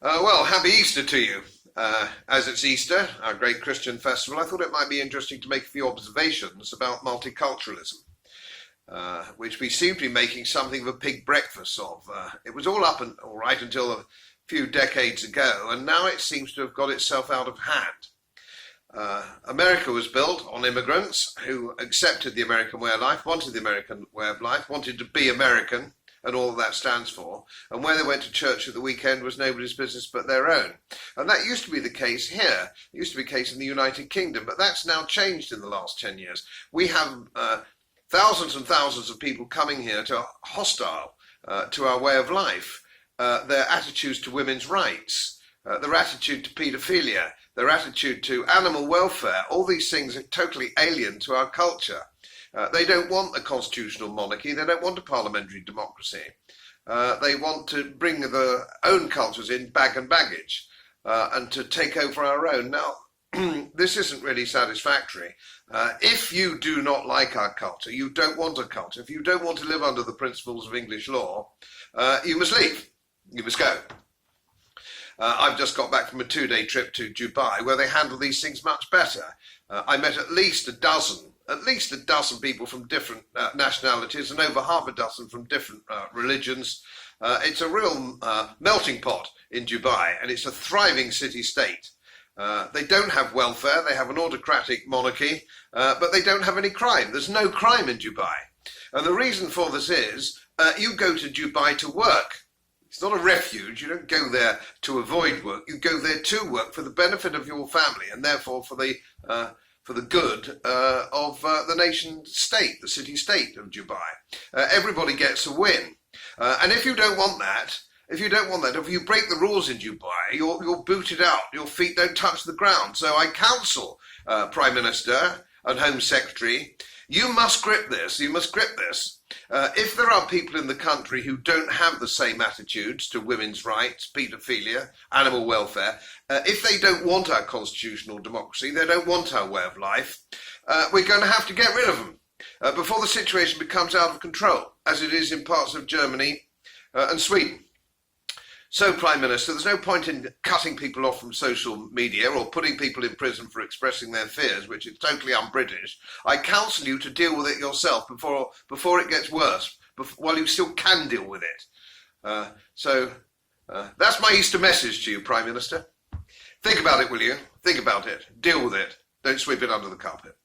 Well, happy Easter to you. As it's Easter, our great Christian festival, I thought it might be interesting to make a few observations about multiculturalism, which we seem to be making something of a pig breakfast of. It was all right until a few decades ago, and now it seems to have got itself out of hand. America was built on immigrants who accepted the American way of life, wanted the American way of life, wanted to be American, and all that stands for, and where they went to church at the weekend was nobody's business but their own. And that used to be the case here. It used to be the case in the United Kingdom, but that's now changed in the last 10 years. We have thousands and thousands of people coming here to hostile to our way of life, their attitudes to women's rights, their attitude to paedophilia, their attitude to animal welfare. All these things are totally alien to our culture. They don't want a constitutional monarchy. They don't want a parliamentary democracy. They want to bring their own cultures in, bag and baggage, and to take over our own. Now, this isn't really satisfactory. If you do not like our culture, you don't want a culture, if you don't want to live under the principles of English law, you must leave. You must go. I've just got back from a 2-day trip to Dubai where they handle these things much better. I met at least a dozen people from different nationalities and over half a dozen from different religions. It's a real melting pot in Dubai, and it's a thriving city-state. They don't have welfare, they have an autocratic monarchy, but they don't have any crime. There's no crime in Dubai. And the reason for this is you go to Dubai to work. It's not a refuge. You don't go there to avoid work. You go there to work for the benefit of your family and therefore for the good of the nation state, the city-state of Dubai. Everybody gets a win. And if you don't want that, if you break the rules in Dubai, you're booted out. Your feet don't touch the ground. So I counsel Prime Minister and Home Secretary, you must grip this. You must grip this. If there are people in the country who don't have the same attitudes to women's rights, paedophilia, animal welfare, if they don't want our constitutional democracy, they don't want our way of life, we're going to have to get rid of them before the situation becomes out of control, as it is in parts of Germany and Sweden. So, Prime Minister, there's no point in cutting people off from social media or putting people in prison for expressing their fears, which is totally un-British. I counsel you to deal with it yourself before it gets worse, while you still can deal with it. So that's my Easter message to you, Prime Minister. Think about it, will you? Think about it. Deal with it. Don't sweep it under the carpet.